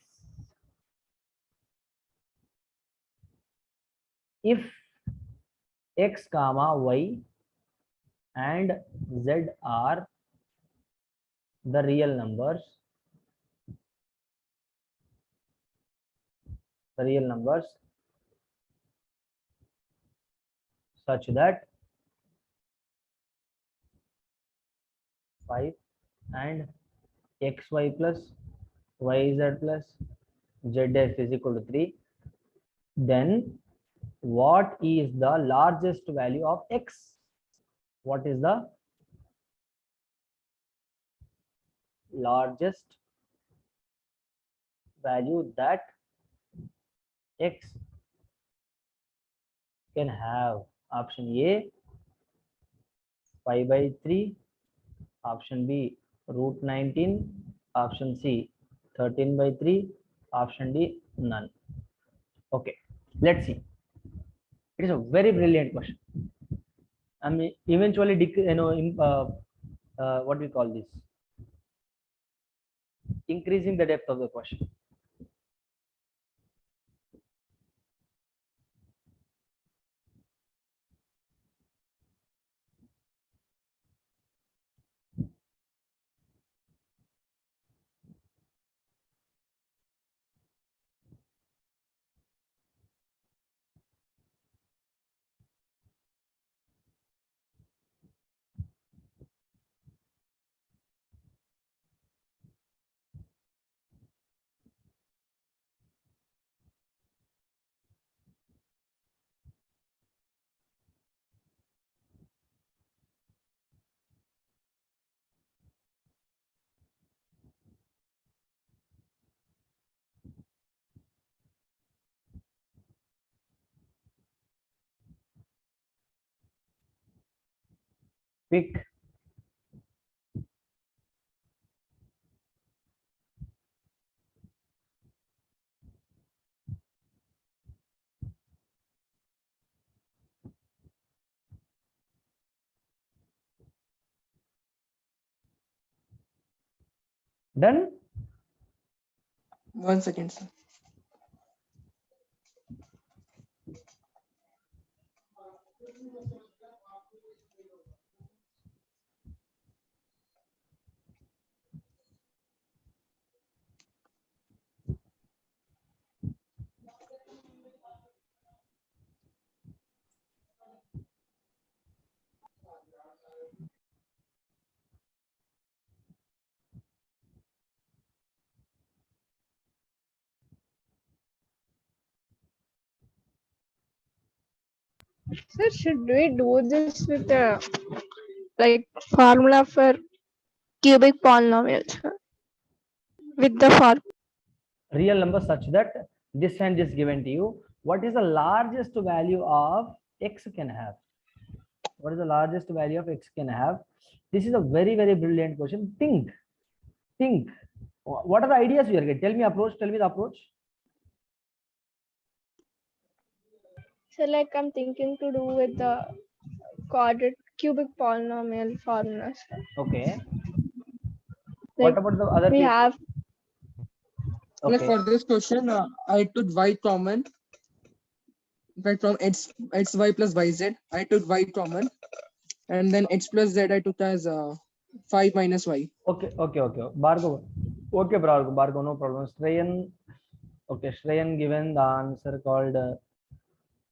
Speaker 6: If x comma y and z are the real numbers, such that 5 and xy plus yz plus zf is equal to 3, then what is the largest value of x? What is the largest value that x can have? Option A 5/3, option B root 19, option C 13/3, option D none. Okay, let's see. It is a very brilliant question. I mean, eventually, what we call this? Increasing the depth of the question. Pick Done?
Speaker 10: 1 second, sir.
Speaker 8: Sir, should we do this with a like formula for cubic polynomials? Sir? With the formula.
Speaker 6: Real number such that this and this given to you. What is the largest value of x can have? What is the largest value of x can have? This is a very, very brilliant question. Think. What are the ideas you are getting? Tell me approach. Tell me the approach.
Speaker 8: So like I'm thinking to do with the quadratic cubic polynomial formulas.
Speaker 6: Okay.
Speaker 8: Like
Speaker 6: What about the other
Speaker 8: we
Speaker 6: people?
Speaker 8: have
Speaker 10: Like
Speaker 6: Okay.
Speaker 10: for this question, I took y common. Right, from xy plus yz, I took y common, and then x plus z I took as 5 minus y.
Speaker 6: Okay. Bhargav. Okay, Bhargav, no problem. Shreyan. Okay, Shreyan given the answer called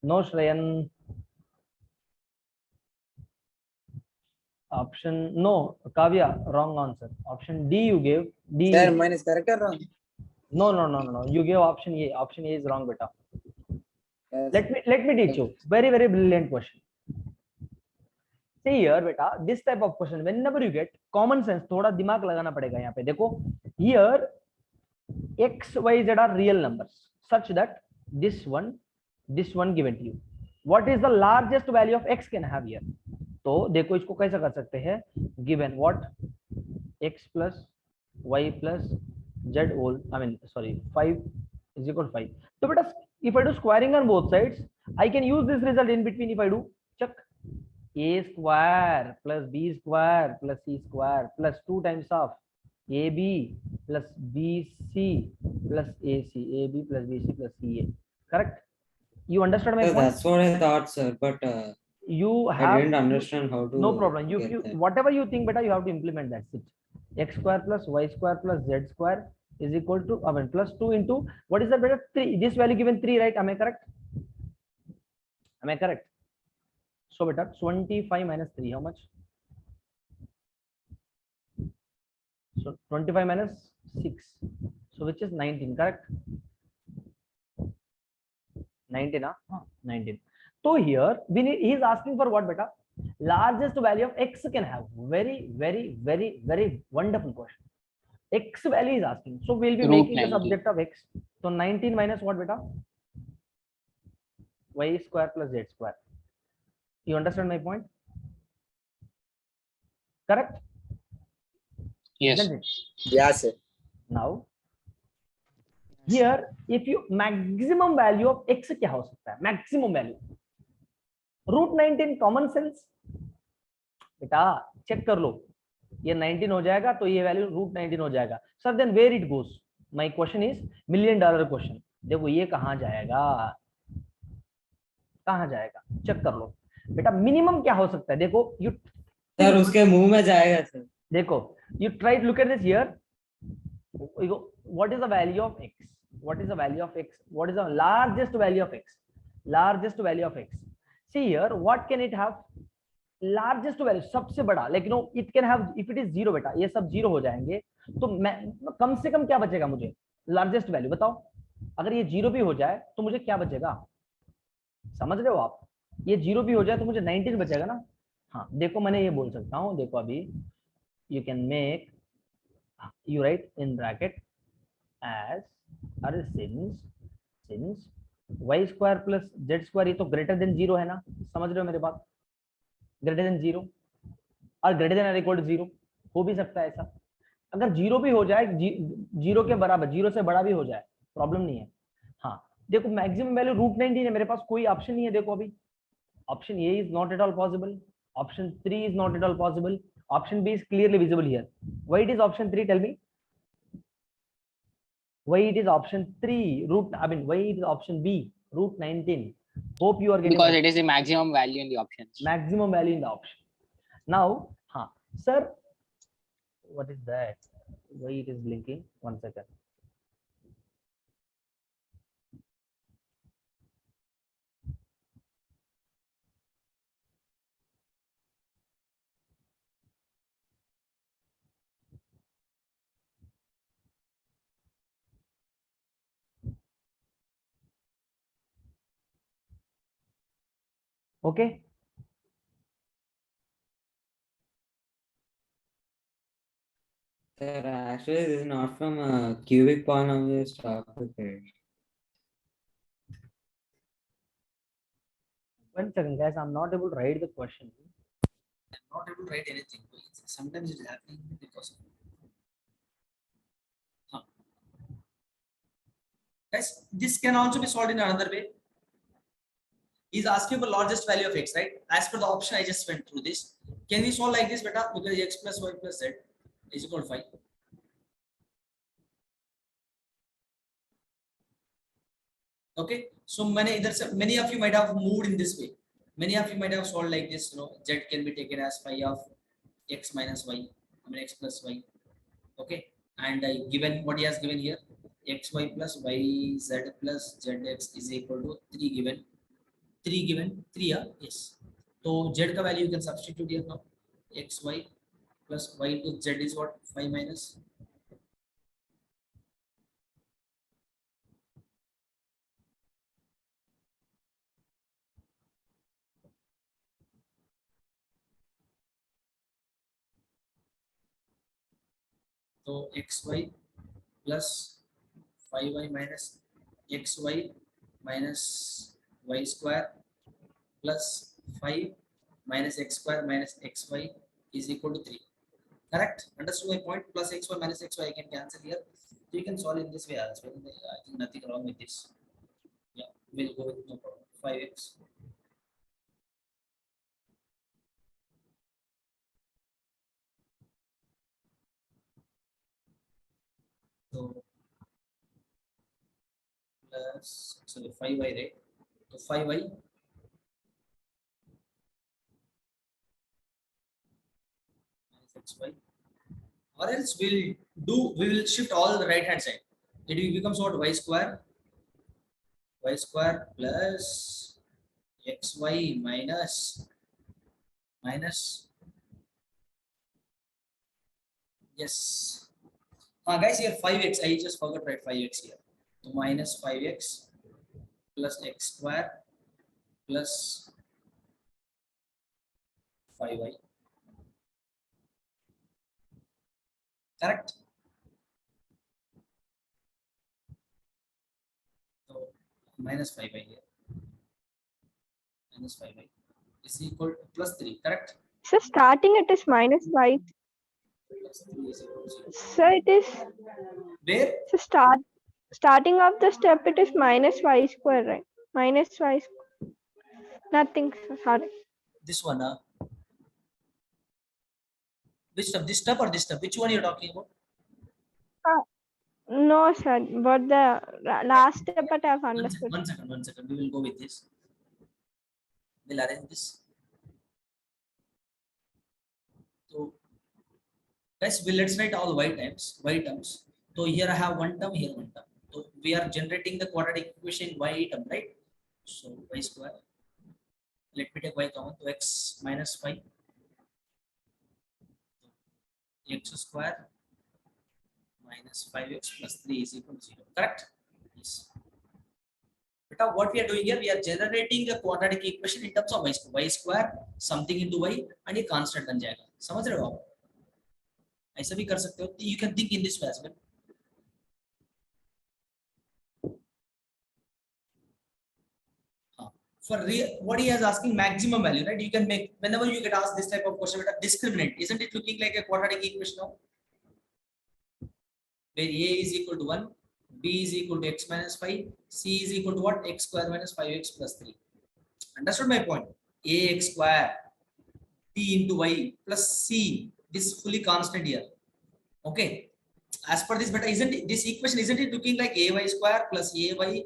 Speaker 6: no Shreyan. Option no, Kavya, wrong answer. Option D you gave. D.
Speaker 4: Sir, mine is correct or wrong?
Speaker 6: No. You gave option A. Option A is wrong, beta.
Speaker 4: Yes.
Speaker 6: Let me teach you. Very, very brilliant question. See here, beta, this type of question, whenever you get common sense, थोड़ा दिमाग लगाना पड़ेगा यहाँ पे. देखो, here x, y, z are real numbers such that this one given to you. What is the largest value of x can have here? तो देखो इसको कैसा कर सकते हैं? Given what? X plus y plus z whole, 5 is equal to 5. So beta, if I do squaring on both sides, I can use this result in between. If I do check a square plus b square plus c square plus 2 times of ab plus bc plus ac, ab plus bc plus ca. Correct? You understand my
Speaker 11: Sir,
Speaker 6: point?
Speaker 11: that's what I thought, sir, but
Speaker 6: You
Speaker 11: I
Speaker 6: have
Speaker 11: didn't understand how to.
Speaker 6: no problem. You
Speaker 11: get that.
Speaker 6: whatever you think, beta, you have to implement that. X square plus y square plus z square is equal to plus 2 into what is that, beta? 3. This value given 3, right? Am I correct? Am I correct? So beta, 25 minus 3, how much? So 25 minus 6, so which is 19, correct? 19, 19. So here he is asking for what, beta? Largest value of x can have. Very, very, very, very wonderful question. X value is asking, so we'll be
Speaker 2: Root
Speaker 6: making the
Speaker 2: 90.
Speaker 6: subject of x. So 19 minus what, beta? Y square plus z square. You understand my point? Correct?
Speaker 2: Yes.
Speaker 6: Isn't it?
Speaker 4: Yes, sir.
Speaker 6: Now here, if you maximum value of x क्या हो सकता है? Maximum value. Root 19 common sense. बेटा check कर लो, ये 19 हो जाएगा तो ये वैल्यू रूट 19 हो जाएगा. Sir then where it goes? My question is $1,000,000 question. देखो ये कहां जाएगा, कहां जाएगा, चेक कर लो बेटा. मिनिमम क्या हो सकता है? देखो यू
Speaker 11: सर उसके मुंह में जाएगा सर.
Speaker 6: देखो you try to look at this here. What is the value of x? What is the value of x? What is the largest value of x? Largest value of x. See here, what can it have? Largest value सबसे बड़ा, लेकिन it can have, if it is 0 बेटा, ये सब 0 हो जाएंगे तो मैं कम से कम क्या बचेगा मुझे? लार्जेस्ट वैल्यू बताओ. अगर ये 0 भी हो जाए तो मुझे क्या बचेगा? समझ रहे हो आप? ये 0 भी हो जाए तो मुझे 19 बचेगा ना. हाँ देखो मैंने ये बोल सकता हूँ. देखो अभी you can make, you write in bracket as, अरे since y square plus z square ये तो greater than 0 है ना. समझ रहे हो मेरी बात? greater than 0 और greater than or equal to 0 हो भी सकता है ऐसा. अगर 0 भी हो जाए, 0 के बराबर, 0 से बड़ा भी हो जाए, प्रॉब्लम नहीं है. हाँ देखो मैक्सिमम वैल्यू रूट 19 है, मेरे पास कोई ऑप्शन नहीं है. देखो अभी option A is not at all possible, option 3 is not at all possible, option B is clearly visible here. Why it is option 3? Tell me. Why it is option 3 root, I mean, why it is option B root 19? Hope you are getting
Speaker 2: Because
Speaker 6: my
Speaker 2: it is the maximum value in the options.
Speaker 6: maximum value in the option. Now, sir, what is that? Why it is blinking? 1 second. Okay.
Speaker 4: Sir, actually, this is not from cubic polynomials topic.
Speaker 6: 1 second, guys. I'm not able to write the question.
Speaker 1: I'm not able to write anything. Sometimes it's happening because of guys, this can also be solved in another way. He's asking for largest value of x, right? As per the option I just went through this. Can we solve like this, beta? Because x plus y plus z is equal to 5. Okay, so many of you might have moved in this way. Many of you might have solved like this. Z can be taken as phi of x minus y. I mean x plus y. Okay, and given what he has given here, xy plus yz plus zx is equal to 3 given. 3 yes. So z ka value you can substitute here now. Xy plus y into z is what? 5 minus. So xy plus 5y minus xy minus y square plus 5 minus x square minus xy is equal to 3. Correct? Understood my point? Plus xy minus xy I can cancel here. So you can solve in this way as well. I think nothing wrong with this. Yeah, we'll go with no problem. 5x. So plus 5y, right? So 5y minus xy. Or else we will shift all the right hand side. It becomes what? Y square plus xy minus yes. Guys, here 5x, I just forgot to write 5x here. So minus 5x plus x square plus 5y. Correct? So minus 5y here. Minus 5y is equal to plus 3, correct?
Speaker 8: So starting it is minus y.
Speaker 1: Plus 3 is equal to 0.
Speaker 8: So it is
Speaker 1: Where?
Speaker 8: so starting of the step it is minus y square, right? Minus y square. Nothing. Sorry.
Speaker 1: This one, which step? This step or this step? Which one you're talking about?
Speaker 8: No, sir. But the last step I have understood.
Speaker 1: One second. We will go with this. We'll arrange this. So, guys, let's write all y terms. So here I have one term, here one term. So we are generating the quadratic equation y term, right? So y square. Let me take y common. So x minus 5. X square minus 5x plus 3 is equal to 0. Correct? Yes. But what we are doing here, we are generating a quadratic equation in terms of y square, something into y, and a constant बन जाएगा. समझ रहे हो आप? ऐसा भी कर सकते हो. You can think in this way as well. For what he is asking, maximum value, right? You can make, whenever you get asked this type of question, discriminant. Isn't it looking like a quadratic equation now? Where a is equal to 1, b is equal to x minus 5, c is equal to what? X square minus 5x plus 3. Understood my point? Ax square b into y plus c, this fully constant here. Okay. as per this, but isn't it, this equation, isn't it looking like ay square plus ay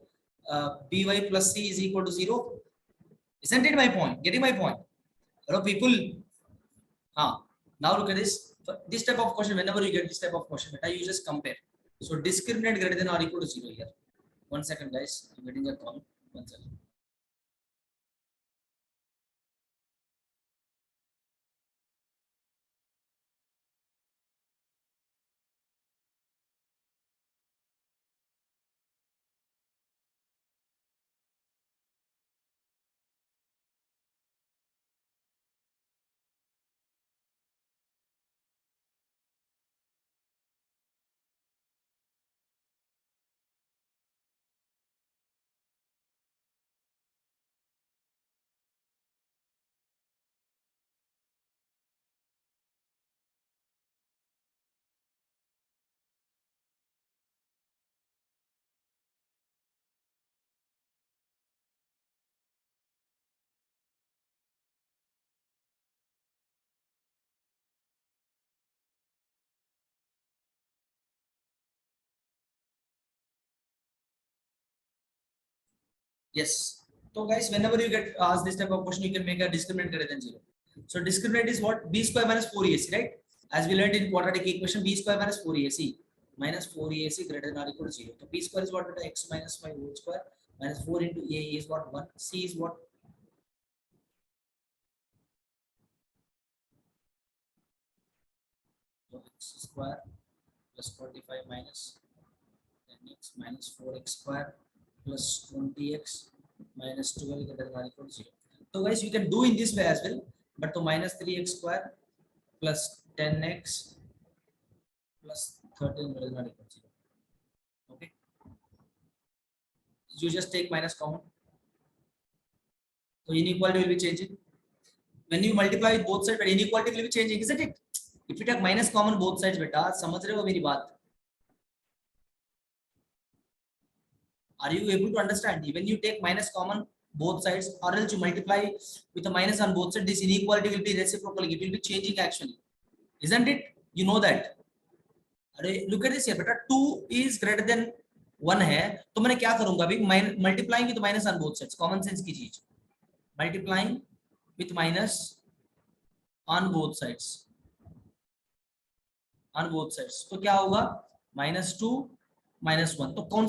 Speaker 1: by plus c is equal to 0? Isn't it my point? Getting my point? Hello people. Now look at this. For this type of question, whenever you get this type of question, you just compare. So discriminant greater than or equal to 0 here. 1 second guys, I'm getting a call. 1 second. Yes. So guys, whenever you get asked this type of question, you can make a discriminant greater than 0. So discriminant is what? B square minus 4AC, right? As we learned in quadratic equation, B square minus 4AC minus 4AC greater than or equal to 0. So B square is what? X minus y whole square minus 4 into A is what? 1. C is what? So x square plus 45 minus 10x minus 4x square plus 20x minus 12 greater than or equal to 0. So guys, you can do in this way as well, but to minus 3x square plus 10x plus 13 greater than or equal to 0. Okay. You just take minus common. So inequality will be changing. When you multiply with both sides, but inequality will be changing, isn't it? If you take minus common both sides, beta, समझ रहे हो मेरी बात? Are you able to understand? When you take minus common both sides, or else you multiply with a minus on both sides, this inequality will be reciprocal. It will be changing actually, isn't it? You know that. Look at this here, beta. 2 is greater than 1 है, तो मैंने क्या करूंगा अभी? Multiplying with minus on both sides. Common sense की चीज. Multiplying with minus on both sides. On both sides. तो क्या होगा? -2 -1. तो कौन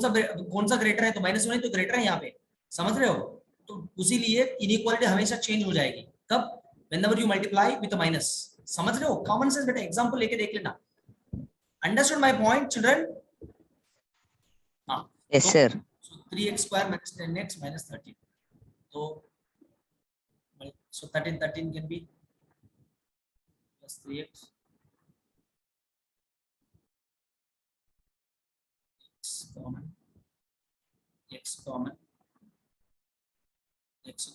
Speaker 1: सा ग्रेटर है? तो -1 है तो ग्रेटर है यहाँ पे. समझ रहे हो? तो उसी लिए इनइक्वालिटी हमेशा चेंज हो जाएगी. कब? Whenever you multiply with a minus. समझ रहे हो? कॉमन सेंस बेटा, एग्जांपल लेके देख लेना. Understood my point, children?
Speaker 2: Yes, sir.
Speaker 1: So 3x square minus 10x minus 13. So 13 can be plus 3x. X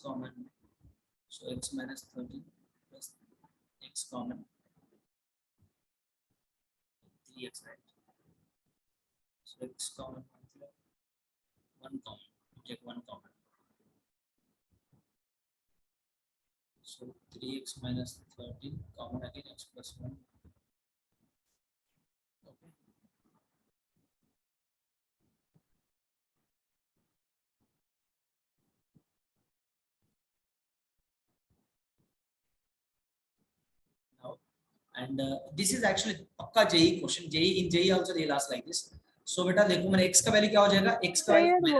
Speaker 1: common, so x minus 13 plus x common, 3x, right? So x common, 1 common, take 1 common. So 3x minus 13 common again, x plus 1. Okay. And this is actually पक्का JEE question. In JEE also they'll ask like this. So बेटा देखो मैंने x का value क्या हो जाएगा? X का value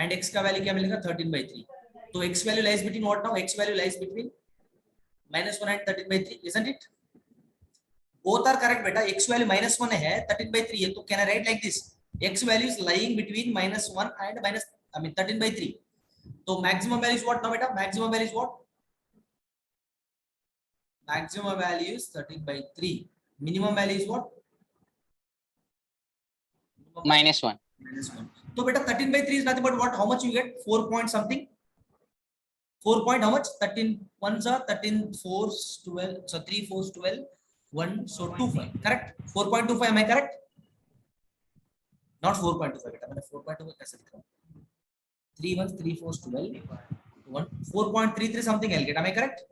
Speaker 1: and x का वैल्यू क्या मिलेगा? 13/3. तो x value lies between what now? X value lies between -1 and 13/3, isn't it? Both are correct बेटा. X value -1 है, 13/3 है. तो can I write like this? X value is lying between -1 and 13/3. So maximum value is what now beta? Maximum value is what? Maximum value is 13/3. Minimum value is what?
Speaker 2: -1.
Speaker 1: So beta 13/3 is nothing but what? How much you get? 4 point something. 4 point how much? 13 ones are 13 4s 12. So 3 4s 12. 1 so 25. Correct? 4.25. Am I correct? Not 4.25 beta. मैंने 4.25 कैसे लिख रहा हूँ? 3 1s 3 4s 12. 1 4.33 something I'll get. Am I correct?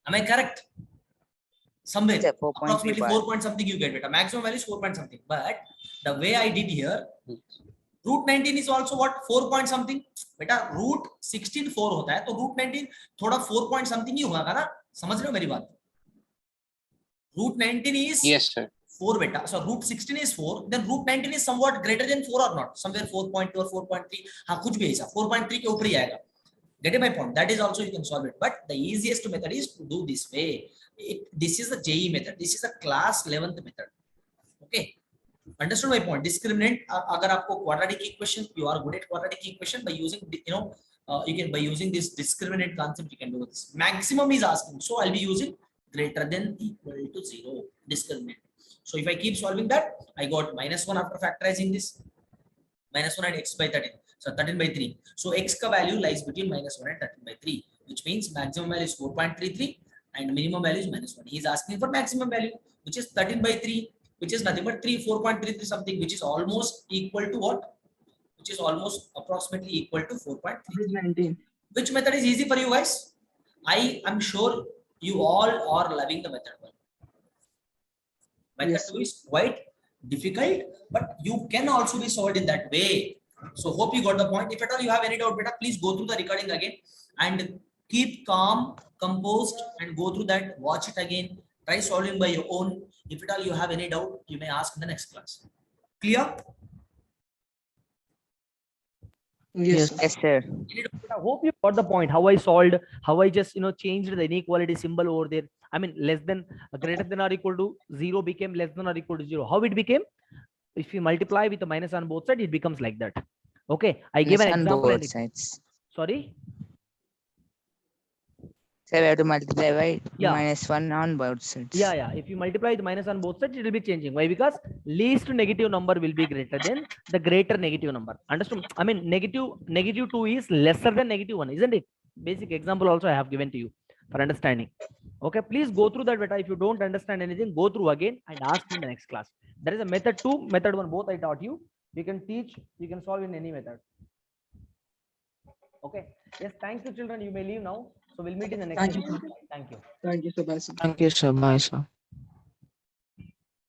Speaker 1: Am I correct? somewhere
Speaker 4: It's a 4.3
Speaker 1: approximately
Speaker 4: bar.
Speaker 1: 4 point something you get beta. Maximum value is 4 point something. But the way I did here, root 19 is also what 4 point something बेटा root 16 4 होता है तो root 19 थोड़ा 4 point something ही होगा ना, समझ रहे हो मेरी बात? root 19 is
Speaker 2: Yes, sir.
Speaker 1: 4 beta, so root 16 is 4, then root 19 is somewhat greater than 4 or not, somewhere 4.2 or 4.3, हाँ कुछ भी ऐसा 4.3 के ऊपर ही आएगा. Get my point? That is also you can solve it, but the easiest method is to do this way. This is the JEE method. This is a class 11th method. Okay. Understood my point? Discriminant. अगर आपको quadratic equation, you are good at quadratic equation by using, you can by using this discriminant concept, you can do this. Maximum is asking, so I'll be using greater than equal to 0 discriminant. So if I keep solving that, I got -1 after factorizing this. -1 and x by 13. So 13 by 3. So x ka value lies between -1 and 13 by 3, which means maximum value is 4.33 and minimum value is -1. He is asking for maximum value, which is 13 by 3, which is nothing but 4.33 something, which is almost equal to what? Which is almost approximately equal to 4.33. Which method is easy for you guys? I am sure you all are loving the method 1. Method 2 is quite difficult, but you can also be solved in that way. So hope you got the point. If at all you have any doubt, beta, please go through the recording again and keep calm, composed, and go through that. Watch it again. Try solving by your own. If at all you have any doubt, you may ask in the next class. Clear?
Speaker 10: Yes.
Speaker 4: Yes, sir.
Speaker 6: I hope you got the point. How I solved, how I just changed the inequality symbol over there. I mean, less than, greater than or equal to 0 became less than or equal to 0. How it became? If you multiply with the minus on both sides, it becomes like that. Okay, I gave an example.
Speaker 4: Both sides.
Speaker 6: Sorry.
Speaker 4: So we have to multiply by
Speaker 6: -1
Speaker 4: on both sides.
Speaker 6: Yeah. If you multiply the minus on both sides, it will be changing. Why? Because least negative number will be greater than the greater negative number. Understood? I mean, negative 2 is lesser than -1, isn't it? Basic example also I have given to you for understanding. Okay, please go through that beta. If you don't understand anything, go through again and ask in the next class. There is a method 2, method 1, both I taught you. You can teach, you can solve in any method. Okay. Yes, thank you, children. You may leave now. So we'll meet in the next.
Speaker 10: Thank you.
Speaker 6: Thank you.
Speaker 10: Thank you so much.
Speaker 9: Thank you, sir. Bye, sir.